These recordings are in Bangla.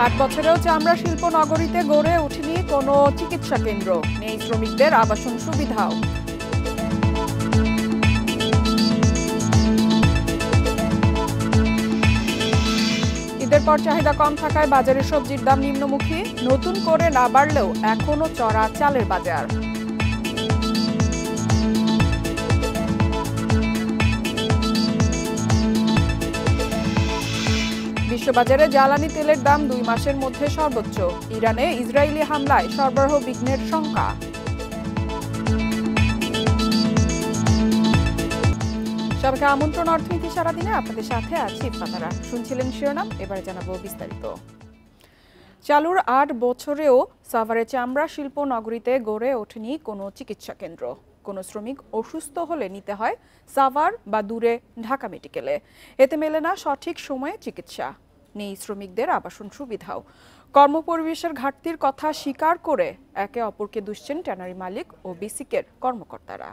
৮ বছরেও চামড়া শিল্প নগরীতে গড়ে ওঠেনি কোনো চিকিৎসা কেন্দ্র, নেই শ্রমিকদের আবাসন সুবিধাও। ঈদের পর চাহিদা কম থাকায় বাজারে সবজির দাম নিম্নমুখী, নতুন করে না বাড়লেও এখনো চড়া চালের বাজার। বিশ্ববাজারে জ্বালানি তেলের দাম 2 মাসের মধ্যে সর্বোচ্চ, ইরানে ইসরায়েলি হামলায় সরবরাহ বিঘ্নের শঙ্কা। সবাইকে আমন্ত্রণ অর্থনীতি সারাদিনে, আপনাদের সাথে আছি ইফাতারা। শুনছিলেন শিরোনাম, এবারে জানাবো বিস্তারিত। চালুর 8 বছরেও সাভারের চামড়া শিল্প নগরীতে গড়ে ওঠেনি কোনো চিকিৎসা কেন্দ্র। কোনো শ্রমিক অসুস্থ হলে নিতে হয় সাভার বা দূরে ঢাকা মেডিকেলে, এতে মেলে না সঠিক সময়ে চিকিৎসা, নেই শ্রমিকদের আবাসন সুবিধাও। কর্মপরিবেশের ঘাটতির কথা স্বীকার করে একে অপরকে দুষছেন ট্যানারি মালিক ও বিসিকের কর্মকর্তারা।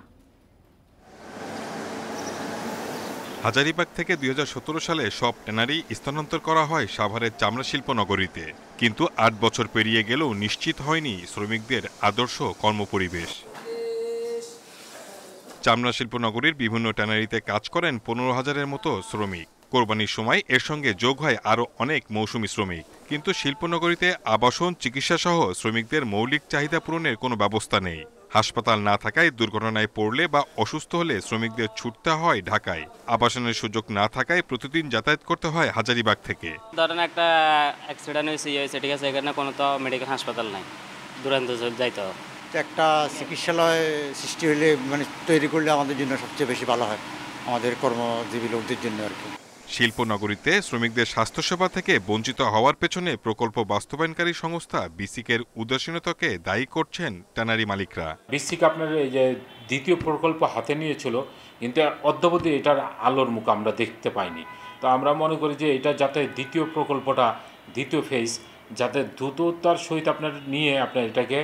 হাজারীবাগ থেকে 2017 সালে সব ট্যানারি স্থানান্তর করা হয় সাভারের চামড়া শিল্প নগরীতে, কিন্তু 8 বছর পেরিয়ে গেলেও নিশ্চিত হয়নি শ্রমিকদের আদর্শ কর্মপরিবেশ। চামড়া শিল্প নগরীর বিভিন্ন ট্যানারিতে কাজ করেন 15,000-এর মতো শ্রমিক। কোরবানির সময় এর সঙ্গে যোগ হয় আরও অনেক মৌসুমী শ্রমিক, কিন্তু শিল্পনগরীতে আবাসন, চিকিৎসা সহ শ্রমিকদের মৌলিক চাহিদা পূরণের কোনো ব্যবস্থা নেই। হাসপাতাল না থাকায় দুর্ঘটনায় পড়লে বা অসুস্থ হলে শ্রমিকদের ছুটতে হয় ঢাকায়। আবাসনের সুযোগ না থাকায় প্রতিদিন যাতায়াত করতে হয় হাজারীবাগ থেকে। ধরেন একটা অ্যাক্সিডেন্ট হয়েছে, ঠিক আছে, এখানে কোনো তো মেডিকেল হাসপাতাল নাই, দূরান্ত যাইতে হবে। একটা চিকিৎসালয় সৃষ্টি হলে তৈরি করলে আমাদের জন্য সবচেয়ে বেশি ভালো হয়, আমাদের কর্মজীবী লোকদের জন্য আর কি। শিল্পনগরীতে শ্রমিকদের স্বাস্থ্যসেবা থেকে বঞ্চিত হওয়ার পেছনে প্রকল্প বাস্তবায়নকারী সংস্থা বিসিকের উদাসীনতাকে দায়ী করছেন ট্যানারি মালিকরা। বিসিক আপনার এই যে দ্বিতীয় প্রকল্প হাতে নিয়েছিল, কিন্তু অদ্যাবধি এটার আলোর মুখ আমরা দেখতে পাইনি। তো আমরা মনে করি যে এটা যাতে দ্বিতীয় প্রকল্পটা, দ্বিতীয় ফেজ যাতে দ্রুততার সহিত আপনার নিয়ে আপনার এটাকে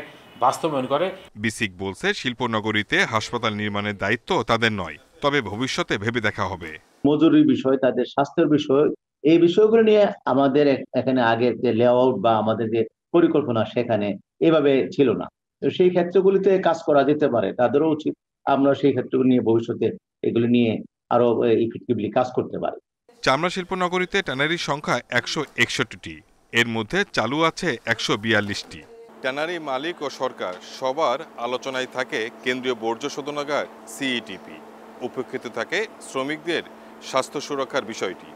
বাস্তবায়ন করে। বিসিক বলছে শিল্পনগরীতে হাসপাতাল নির্মাণের দায়িত্ব তাদের নয়, তবে ভবিষ্যতে ভেবে দেখা হবে। মজুরির বিষয়, তাদের স্বাস্থ্যের বিষয়, এই বিষয়গুলো নিয়ে আমাদের এখানে আগের যে লেআউট বা আমাদের যে পরিকল্পনা সেখানে এভাবে ছিল না। তো সেই ক্ষেত্রগুলিতে কাজ করা যেতে পারে, তাদেরও উচিত আমরা সেই ক্ষেত্রগুলো নিয়ে ভবিষ্যতে এগুলো নিয়ে আরো ইফেক্টিভলি কাজ করতে পারি। চামড়া শিল্পনগরীতে ট্যানারির সংখ্যা 161টি, এর মধ্যে চালু আছে 142টি। ট্যানারি মালিক ও সরকার সবার আলোচনায় থাকে কেন্দ্রীয় বর্জ্য শোধনাগার সিইটিপি, উপেক্ষিত থাকে শ্রমিকদের স্বাস্থ্য সুরক্ষার বিষয়টি।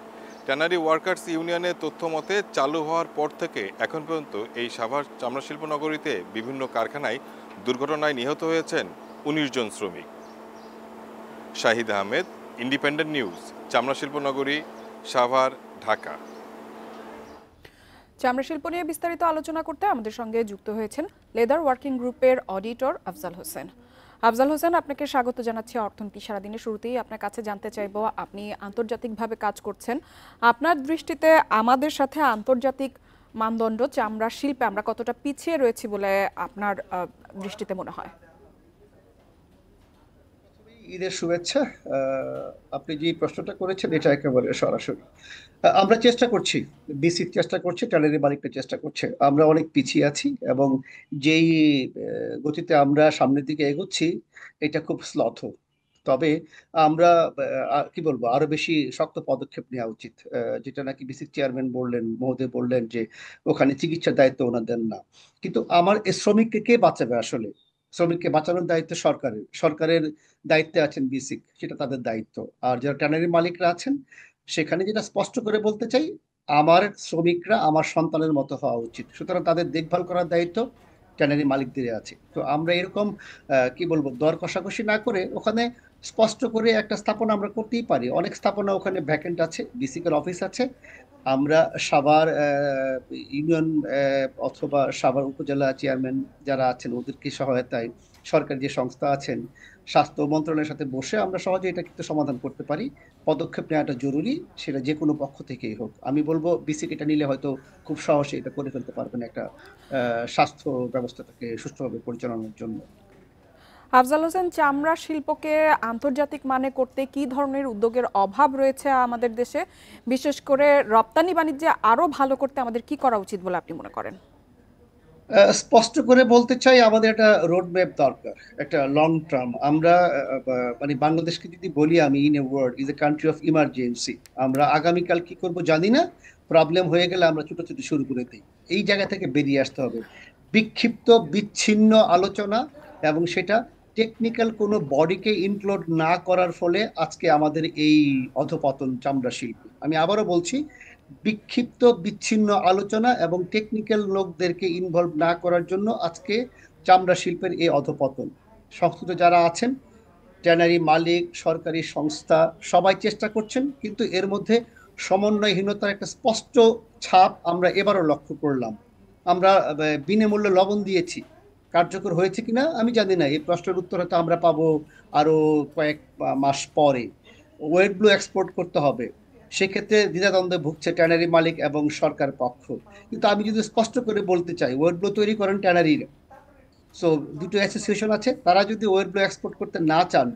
ট্যানারি ওয়ার্কার্স ইউনিয়নের তথ্য মতে চালু হওয়ার পর থেকে এখন পর্যন্ত এই সাভার চামড়া শিল্পনগরীতে বিভিন্ন কারখানায় দুর্ঘটনায় নিহত হয়েছেন 19 জন শ্রমিক। শাহিদ আহমেদ, ইন্ডিপেন্ডেন্ট নিউজ, চামড়া শিল্পনগরী, সাভার, ঢাকা। চামড়া শিল্প নিয়ে বিস্তারিত আলোচনা করতে আমাদের সঙ্গে যুক্ত হয়েছেন লেদার ওয়ার্কিং গ্রুপের অডিটর আফজাল হোসেন। আফজাল হোসেন, আপনাকে স্বাগত জানাচ্ছি অর্থনীতি সারাদিনের শুরুতেই। আপনার কাছে জানতে চাইব, আপনি আন্তর্জাতিকভাবে কাজ করছেন, আপনার দৃষ্টিতে আমাদের সাথে আন্তর্জাতিক মানদণ্ড চামড়া শিল্পে আমরা কতটা পিছিয়ে রয়েছি বলে আপনার দৃষ্টিতে মনে হয়? ঈদের শুভেচ্ছা। আপনি যে প্রশ্নটা করেছেন এটা একেবারে সরাসরি আমরা চেষ্টা করছি, বিসি চেষ্টা করছে, ট্যানারি মালিকটা চেষ্টা করছে। আমরা অনেক পিছিয়ে আছি এবং যেই গতিতে আমরা সামনের দিকে এগোচ্ছি এটা খুব স্লথ। তবে আমরা কি বলবো, আরো বেশি শক্ত পদক্ষেপ নেওয়া উচিত, যেটা নাকি বিসি চেয়ারম্যান বললেন, মহোদয় বললেন যে ওখানে চিকিৎসার দায়িত্ব ওনাদের না। কিন্তু আমার শ্রমিককে কে বাঁচাবে? আসলে শ্রমিককে বাঁচানোর দায়িত্ব সরকারের, সরকারের দায়িত্বে আছেন বিসিক, সেটা তাদের দায়িত্ব। আর যারা ট্যানারি মালিকরা আছেন সেখানে যেটা স্পষ্ট করে বলতে চাই, আমার শ্রমিকরা আমার সন্তানের মতো হওয়া উচিত, সুতরাং তাদের দেখভাল করার দায়িত্ব ট্যানারি মালিকদের আছে। তো আমরা এরকম কি বলবো, দর কষাকষি না করে ওখানে স্পষ্ট করে একটা স্থাপনা আমরা করতেই পারি। অনেক স্থাপনা ওখানে ভ্যাকেন্ট আছে, বিসিকের অফিস আছে। আমরা সাভার ইউনিয়ন অথবা সাভার উপজেলা চেয়ারম্যান যারা আছেন ওদেরকে সহায়তায় সরকারি যে সংস্থা আছেন, স্বাস্থ্য মন্ত্রণালয়ের সাথে বসে আমরা সহজে এটা কিন্তু সমাধান করতে পারি। পদক্ষেপ নেওয়াটা জরুরি, সেটা যে কোনো পক্ষ থেকেই হোক। আমি বলবো বিসিক এটা নিলে হয়তো খুব সহজে এটা করে ফেলতে পারবেন একটা স্বাস্থ্য ব্যবস্থাটাকে সুষ্ঠুভাবে পরিচালনার জন্য। আফজাল হোসেন, চামড়া শিল্পকে আন্তর্জাতিক মানে করতে কি ধরনের উদ্যোগের অভাব রয়েছে আমাদের দেশে, বিশেষ করে রপ্তানি বাণিজ্যে আরো ভালো করতে আমাদের কি করা উচিত বলে আপনি মনে করেন? স্পষ্ট করে বলতে চাই, আমাদের একটা রোড ম্যাপ দরকার, একটা লং টার্ম। আমরা মানে বাংলাদেশকে যদি বলি আমি, in a word is a country of emergency. আমরা আগামীকাল কি করব জানি না, প্রবলেম হয়ে গেলে আমরা ছোটাছুটি শুরু করে দিই। এই জায়গা থেকে বেরিয়ে আসতে হবে। বিক্ষিপ্ত বিচ্ছিন্ন আলোচনা এবং সেটা টেকনিক্যাল কোনো বডিকে ইনক্লুড না করার ফলে আজকে আমাদের এই অধপতন চামড়া শিল্পী। আমি আবারও বলছি, বিক্ষিপ্ত বিচ্ছিন্ন আলোচনা এবং টেকনিক্যাল লোকদেরকে ইনভলভ না করার জন্য আজকে চামড়া শিল্পের এই অধপতন। সংশ্লিষ্ট যারা আছেন, ট্যানারি মালিক, সরকারি সংস্থা, সবাই চেষ্টা করছেন, কিন্তু এর মধ্যে সমন্বয়হীনতার একটা স্পষ্ট ছাপ আমরা এবারও লক্ষ্য করলাম। আমরা বিনামূল্যে লবণ দিয়েছি, কার্যকর হয়েছে কিনা আমি জানি না, এই প্রশ্নের উত্তর হয়তো আমরা পাবো আরো কয়েক মাস পরে। ওয়েট ব্লু এক্সপোর্ট করতে হবে, সেক্ষেত্রে দ্বিধাদ্বন্দ্বে ভুগছে ট্যানারি মালিক এবং সরকার পক্ষ। কিন্তু আমি যদি স্পষ্ট করে বলতে চাই, ওয়েট ব্লু তৈরি করেন ট্যানারির, সো দুটো অ্যাসোসিয়েশন আছে, তারা যদি ওয়েট ব্লু এক্সপোর্ট করতে না চান,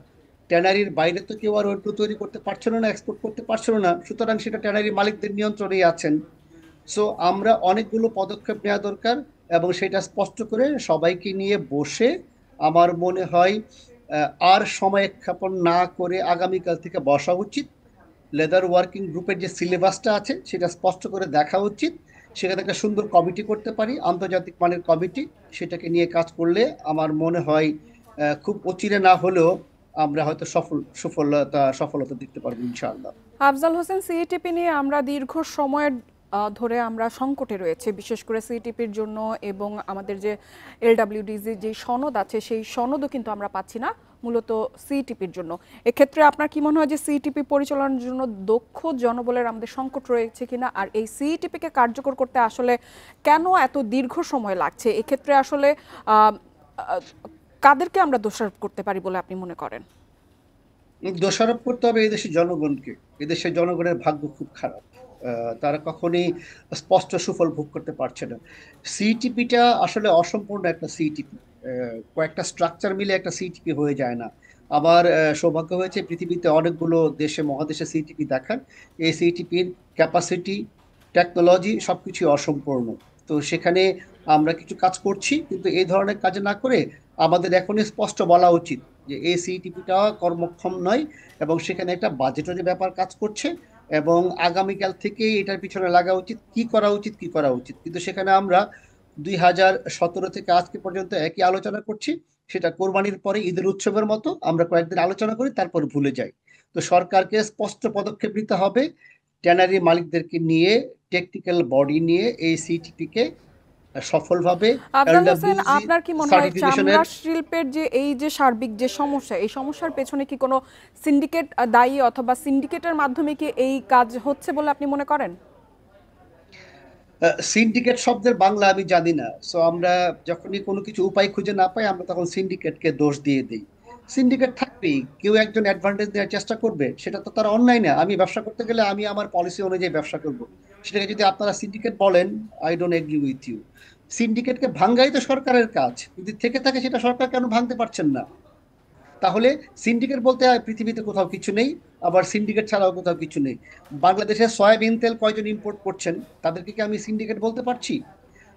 ট্যানারির বাইরে তো কেউ আর ওয়েট ব্লু তৈরি করতে পারছিল না, এক্সপোর্ট করতে পারছিল না, সুতরাং সেটা ট্যানারি মালিকদের নিয়ন্ত্রণেই আছেন। সো আমরা অনেকগুলো পদক্ষেপ নেওয়া দরকার এবং সেটা স্পষ্ট করে সবাইকে নিয়ে বসে, আমার মনে হয় আর সময় ক্ষেপণ না করে আগামীকাল থেকে বসা উচিত। লেদার ওয়ার্কিং গ্রুপের যে সিলেবাসটা আছে সেটা স্পষ্ট করে দেখা উচিত। সেখানে একটা সুন্দর কমিটি করতে পারি, আন্তর্জাতিক মানের কমিটি, সেটাকে নিয়ে কাজ করলে আমার মনে হয় খুব অচিরে না হলেও আমরা হয়তো সফলতা দেখতে পারবো ইনশাআল্লাহ। আফজাল হোসেন, সিইটিপি নিয়ে আমরা দীর্ঘ সময়ের ধরে আমরা সংকটে রয়েছে, বিশেষ করে সিইটিপির জন্য, এবং আমাদের যে এলডব্লিউডিজি যে সনদ আছে সেই সনদও কিন্তু আমরা পাচ্ছি না, মূলত সিইটিপির জন্য। এক্ষেত্রে আপনার কি মনে হয় যে সিইটিপি পরিচালনার জন্য দক্ষ জনবলের আমাদের সংকট রয়েছে কিনা, আর এই সিইটিপিকে কার্যকর করতে আসলে কেন এত দীর্ঘ সময় লাগছে? এক্ষেত্রে আসলে কাদেরকে আমরা দোষারোপ করতে পারি বলে আপনি মনে করেন? দোষারোপ করতে হবে এদেশের জনগণকে। এদেশের জনগণের ভাগ্য খুব খারাপ, তারা কখনোই স্পষ্ট সুফল ভোগ করতে পারছে না। সিইটিপিটা আসলে অসম্পূর্ণ একটা সিইটিপি, কয়েকটা স্ট্রাকচার মিলে একটা সিইটিপি হয়ে যায় না। আমার সৌভাগ্য হয়েছে পৃথিবীতে অনেকগুলো দেশে, মহাদেশে সিইটিপি দেখার। এই সিইটিপির ক্যাপাসিটি, টেকনোলজি সবকিছু অসম্পূর্ণ। তো সেখানে আমরা কিছু কাজ করছি, কিন্তু এই ধরনের কাজ না করে আমাদের এখনই স্পষ্ট বলা উচিত যে এই সিইটিপিটা কর্মক্ষম নয় এবং সেখানে একটা বাজেটের ব্যাপার কাজ করছে এবং আগামীকাল থেকে এটার পিছনে লাগা উচিত, কি করা উচিত কি করা উচিত। কিন্তু সেখানে আমরা 2017 থেকে আজকে পর্যন্ত একই আলোচনা করছি। সেটা কোরবানির পরে ঈদের উৎসবের মতো আমরা কয়েকদিন আলোচনা করি, তারপর ভুলে যাই। তো সরকারকে স্পষ্ট পদক্ষেপ নিতে হবে, ট্যানারি মালিকদেরকে নিয়ে, টেকনিক্যাল বডি নিয়ে এই সিইটিপিকে সফলভাবে। আফজাল হোসেন, আপনার কি মনে হয় চামড়া শিল্পের যে এই যে সার্বিক যে সমস্যা, এই সমস্যার পেছনে কি কোনো সিন্ডিকেট দায়ী, অথবা সিন্ডিকেটের মাধ্যমে কি এই কাজ হচ্ছে বলে আপনি মনে করেন? সিন্ডিকেট শব্দের বাংলা আমি জানি না, সো আমরা যখনই কোনো কিছু উপায় খুঁজে না পাই আমরা তখন সিন্ডিকেটকে দোষ দিয়ে দিই। সিন্ডিকেট থাকবেই, কেউ একজন অ্যাডভান্টেজ দেওয়ার চেষ্টা করবে, সেটা তো তার অন্যায় না। আমি ব্যবসা করতে গেলে আমি আমার পলিসি অনুযায়ী ব্যবসা করব, সেটাকে যদি আপনারা সিন্ডিকেট বলেন, I don't agree with you. সিন্ডিকেটকে ভাঙ্গাই তো সরকারের কাজ, যদি থেকে থাকে সেটা সরকার কেন ভাঙতে পারছেন না? তাহলে সিন্ডিকেট বলতে পৃথিবীতে কোথাও কিছু নেই, আবার সিন্ডিকেট ছাড়াও কোথাও কিছু নেই। বাংলাদেশে সয়াবিন তেল কয়জন ইম্পোর্ট করছেন, তাদেরকে কি আমি সিন্ডিকেট বলতে পারছি?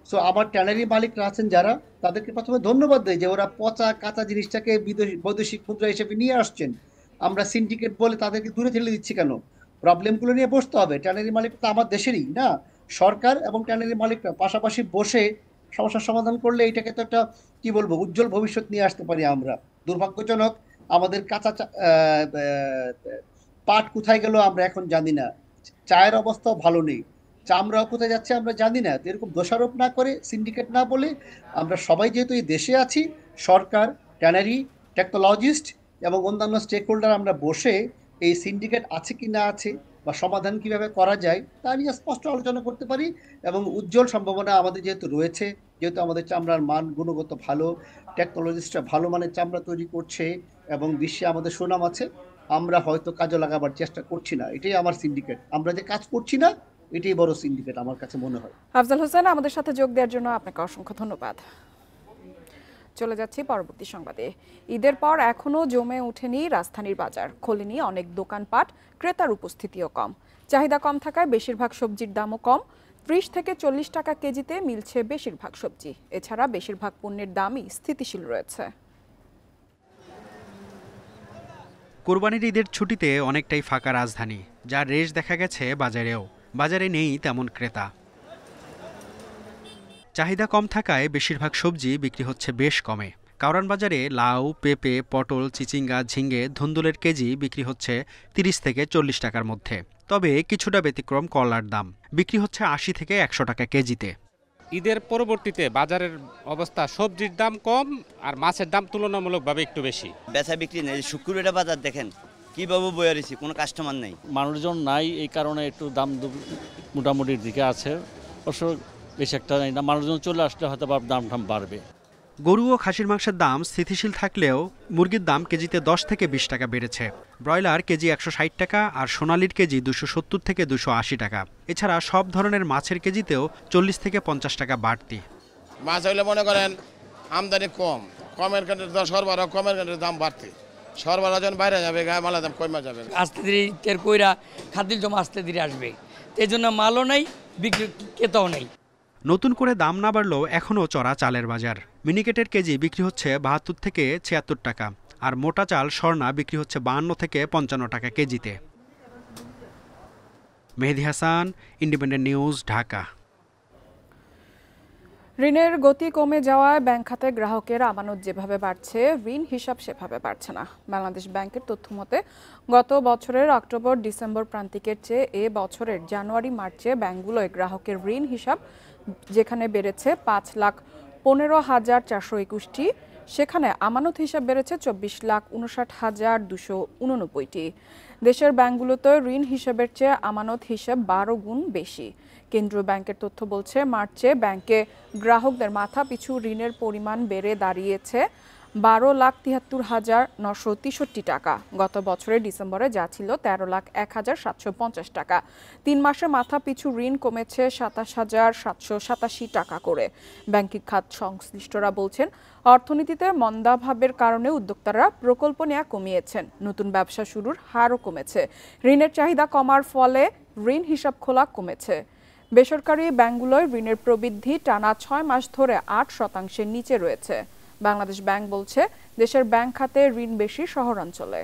সো আমার ট্যানারি মালিকরা আছেন যারা, তাদেরকে প্রথমে ধন্যবাদ দেয় যে ওরা পচা কাঁচা জিনিসটাকে বৈদেশিক মুদ্রা হিসেবে নিয়ে আসছেন। আমরা সিন্ডিকেট বলে তাদেরকে দূরে ঠেলে দিচ্ছি কেন? প্রবলেমগুলো নিয়ে বসতে হবে। ট্যানারি মালিক তো আমার দেশেরই না, সরকার এবং ট্যানারি মালিকরা পাশাপাশি বসে সমস্যার সমাধান করলে এটাকে তো একটা কি বলবো উজ্জ্বল ভবিষ্যৎ নিয়ে আসতে পারি আমরা। দুর্ভাগ্যজনক, আমাদের কাঁচা পাট কোথায় গেল আমরা এখন জানি না, চায়ের অবস্থাও ভালো নেই, চামড়াও কোথায় যাচ্ছে আমরা জানি না। তো এরকম দোষারোপ না করে, সিন্ডিকেট না বলে, আমরা সবাই যেহেতু এই দেশে আছি, সরকার, ট্যানারি, টেকনোলজিস্ট এবং অন্যান্য স্টেক হোল্ডার, আমরা বসে এই সিন্ডিকেট আছে কি না আছে বা সমাধান কিভাবে করা যায় তা নিয়ে স্পষ্ট আলোচনা করতে পারি। এবং উজ্জ্বল সম্ভাবনা আমাদের যেহেতু রয়েছে, যেহেতু আমাদের চামড়ার মান গুণগত ভালো, টেকনোলজিস্টরা ভালো মানের চামড়া তৈরি করছে এবং বিশ্বে আমাদের সুনাম আছে, আমরা হয়তো কাজে লাগাবার চেষ্টা করছি না। এটাই আমার সিন্ডিকেট, আমরা যে কাজ করছি না এটাই বড় সিন্ডিকেট আমার কাছে মনে হয়। আফজাল হোসেন, আমাদের সাথে যোগ দেওয়ার জন্য আপনাকে অসংখ্য ধন্যবাদ। চলে যাচ্ছি পরবর্তী সংবাদে। ঈদের পর এখনও জমে ওঠেনি রাজধানীর বাজার, খোলেনি অনেক দোকানপাট, ক্রেতার উপস্থিতিও কম। চাহিদা কম থাকায় বেশিরভাগ সবজির দামও কম, 30 থেকে 40 টাকা কেজিতে মিলছে বেশিরভাগ সবজি। এছাড়া বেশিরভাগ পণ্যের দামই স্থিতিশীল রয়েছে। কোরবানির ঈদের ছুটিতে অনেকটাই ফাঁকা রাজধানী, যার রেশ দেখা গেছে বাজারেও। বাজারে নেই তেমন ক্রেতা। চাহিদা কম থাকায় বেশিরভাগ সবজি বিক্রি হচ্ছে বেশ কমে। কারওয়ান বাজারে লাউ, পেঁপে, পটল, চিচিঙ্গা, ঝিঙ্গে, ধুন্দুলের কেজি বিক্রি হচ্ছে 30 থেকে 40 টাকার মধ্যে। তবে কিছুটা ব্যতিক্রম করলার দাম, বিক্রি হচ্ছে 80 থেকে 100 টাকা কেজিতে। ঈদের পরবর্তীতে বাজারের অবস্থা, সবজির দাম কম আর মাছের দাম তুলনামূলকভাবে একটু বেশি। বেচা বিক্রি নেই, শুক্রবারে বাজার দেখেন কিভাবে বয়ে রয়েছি, কোনো কাস্টমার নেই, মানুষজন নাই, এই কারণে একটু দাম মোটামুটির দিকে আছে। অবশ্য বেশি একটা নেই না, মানুষজন চলে আসলে হয়তো দাম বাড়বে। গরু ও খাসির মাংসের দাম স্থিতিশীল থাকলেও মুরগির দাম কেজিতে 10 থেকে 20 টাকা বেড়েছে। ব্রয়লার কেজি 160 টাকা আর সোনালির কেজি 270 থেকে 280 টাকা। এছাড়া সব ধরনের মাছের কেজিতেও 40 থেকে 50 টাকা বাড়তি। মাছ হইলে মনে করেন আমদানি কম, কমের কারণে সরবরাহ কমের কারণে দাম বাড়তি। সরবরাহ যখন বাইরে যাবে গায়ে মালের দাম কমে যাবে। আস্তে ধীরে টের কইরা খাদ্যের জমা আস্তে ধীরে আসবে, এই জন্য মালও নেই, বিক্রি ক্রেতাও নেই। নতুন করে দাম না বাড়লেও এখনও চড়া চালের বাজার। মিনিকেটের কেজি বিক্রি হচ্ছে 72 থেকে 76 টাকা আর মোটা চাল স্বর্ণা বিক্রি হচ্ছে 52 থেকে 55 টাকা কেজিতে। Mehedi Hasan, independent news, Dhaka. ঋণের গতি কমে যাওয়ায় ব্যাংক খাতে গ্রাহকের আমানত যেভাবে বাড়ছে, ঋণ হিসাব সেভাবে বাড়ছে না। বাংলাদেশ ব্যাংকের তথ্য মতে গত বছরের অক্টোবর-ডিসেম্বর প্রান্তিকের চেয়ে এ বছরের জানুয়ারি-মার্চে ব্যাংকগুলোয় গ্রাহকের ঋণ হিসাব যেখানে বেড়েছে 5,15,421টি, সেখানে আমানত হিসাব বেড়েছে 24,59,289টি। দেশের ব্যাংকগুলোতে ঋণ হিসাবের চেয়ে আমানত হিসাব 12 গুণ বেশি। কেন্দ্রীয় ব্যাংকের তথ্য বলছে মার্চে ব্যাংকে গ্রাহকদের মাথা পিছু ঋণের পরিমাণ বেড়ে দাঁড়িয়েছে 12,73,963 টাকা। গত বছরের ডিসেম্বরে যা ছিল 13,01,750 টাকা। 3 মাসে মাথা পিছু ঋণ কমেছে 27,787 টাকা করে। ব্যাংকিং খাত সংশ্লিষ্টরা বলছেন, অর্থনীতিতে মন্দাভাবের কারণে উদ্যোক্তারা প্রকল্প নেওয়া কমিয়েছেন, নতুন ব্যবসা শুরুর হারও কমেছে। ঋণের চাহিদা কমার ফলে ঋণ হিসাব খোলা কমেছে। বেসরকারি ব্যাংকগুলোয় ঋণের প্রবৃদ্ধি টানা 6 মাস ধরে 8% নিচে রয়েছে। বাংলাদেশ ব্যাংক বলছে, দেশের ব্যাংক খাতে ঋণ বেশি শহরাঞ্চলে।